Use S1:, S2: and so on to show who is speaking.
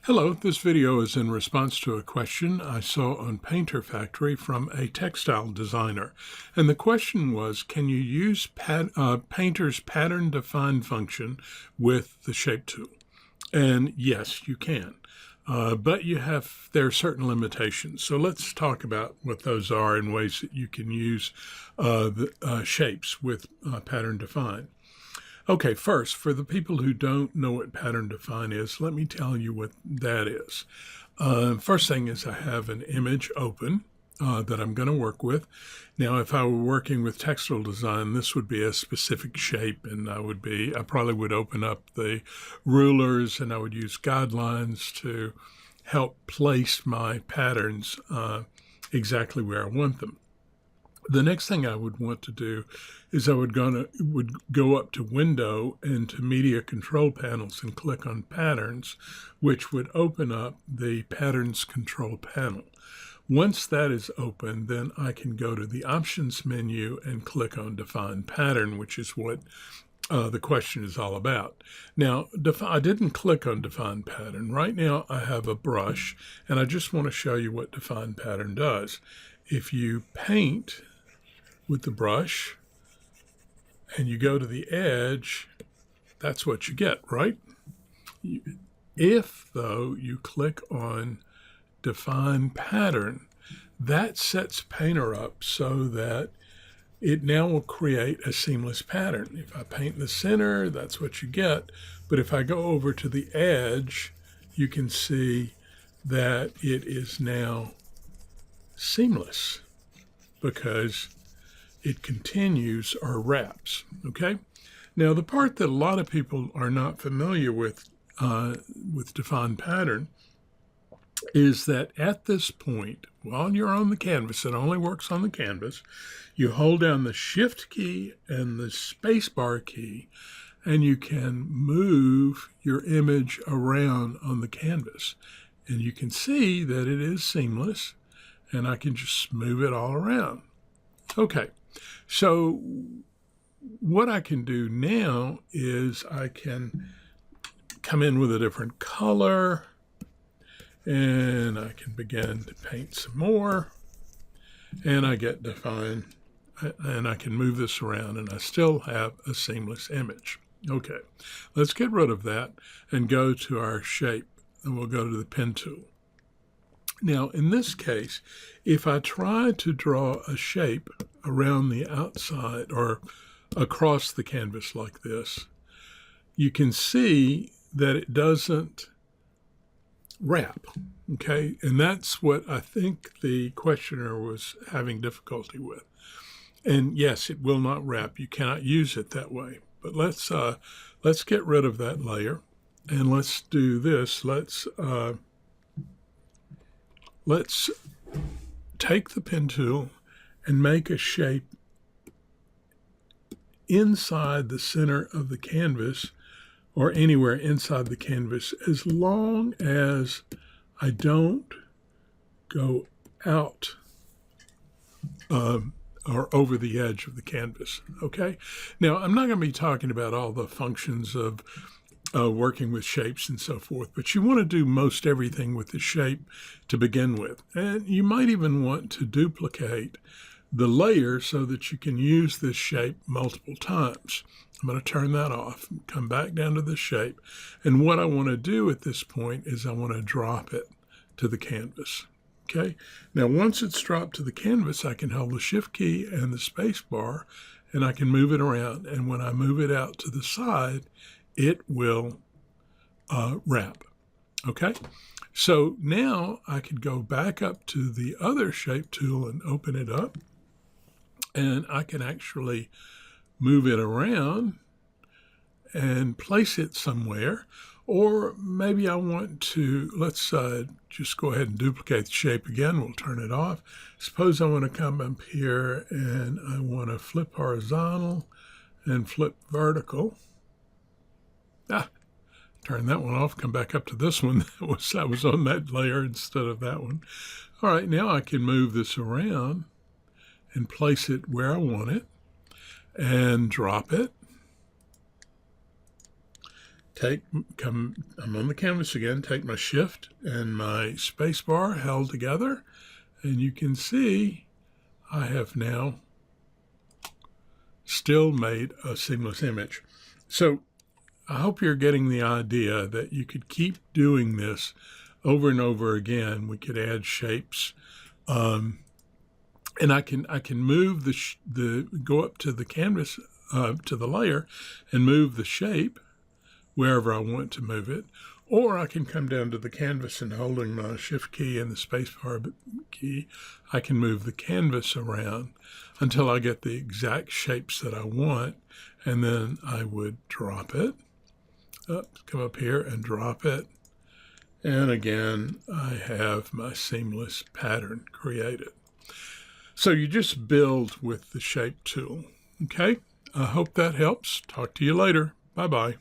S1: Hello, this video is in response to a question I saw on Painter Factory from a textile designer. And the question was, can you use Painter's pattern define function with the shape tool? And yes, you can. But there are certain limitations. So let's talk about what those are and ways that you can use the shapes with pattern define. Okay, first, for the people who don't know what pattern define is, let me tell you what that is. First thing is I have an image open that I'm going to work with. Now, if I were working with textile design, this would be a specific shape, and I probably would open up the rulers and I would use guidelines to help place my patterns exactly where I want them. The next thing I would want to do is I would go up to Window and to Media Control Panels and click on Patterns, which would open up the Patterns Control Panel. Once that is open, then I can go to the Options menu and click on Define Pattern, which is what the question is all about. Now, I didn't click on Define Pattern. Right now, I have a brush, and I just want to show you what Define Pattern does. If you paint with the brush and you go to the edge, that's what you get, right? If, though, you click on Define Pattern, that sets Painter up so that it now will create a seamless pattern. If I paint the center, that's what you get. But if I go over to the edge, you can see that it is now seamless because it continues or wraps, okay? Now, the part that a lot of people are not familiar with Define Pattern is that at this point, while you're on the canvas, it only works on the canvas, you hold down the Shift key and the Spacebar key, and you can move your image around on the canvas. And you can see that it is seamless, and I can just move it all around. Okay, so what I can do now is I can come in with a different color, and I can begin to paint some more, and I get Define, and I can move this around, and I still have a seamless image. Okay, let's get rid of that and go to our shape, and we'll go to the pen tool. Now, in this case, if I try to draw a shape around the outside or across the canvas like this, you can see that it doesn't wrap, okay? And that's what I think the questioner was having difficulty with. And yes, it will not wrap. You cannot use it that way. But let's get rid of that layer, and let's do this. Let's take the pen tool and make a shape inside the center of the canvas or anywhere inside the canvas, as long as I don't go out or over the edge of the canvas, okay? Now, I'm not going to be talking about all the functions of working with shapes and so forth, but you want to do most everything with the shape to begin with. And you might even want to duplicate the layer so that you can use this shape multiple times. I'm going to turn that off, come back down to the shape. And what I want to do at this point is I want to drop it to the canvas. Okay. Now, once it's dropped to the canvas, I can hold the Shift key and the Space bar, and I can move it around. And when I move it out to the side, it will wrap. Okay. So now I can go back up to the other shape tool and open it up, and I can actually move it around and place it somewhere. Or maybe I want to, let's just go ahead and duplicate the shape again. We'll turn it off. Suppose I want to come up here and I want to flip horizontal and flip vertical. Turn that one off, come back up to this one. I was on that layer instead of that one. All right, now I can move this around and place it where I want it and drop it. I'm on the canvas again, take my shift and my space bar held together, and you can see I have now still made a seamless image. So I hope you're getting the idea that you could keep doing this over and over again. We could add shapes, and I can move go up to the canvas, to the layer, and move the shape wherever I want to move it. Or I can come down to the canvas and holding my shift key and the spacebar key, I can move the canvas around until I get the exact shapes that I want. And then I would drop it, come up here and drop it. And again, I have my seamless pattern created. So you just build with the shape tool. Okay, I hope that helps. Talk to you later. Bye-bye.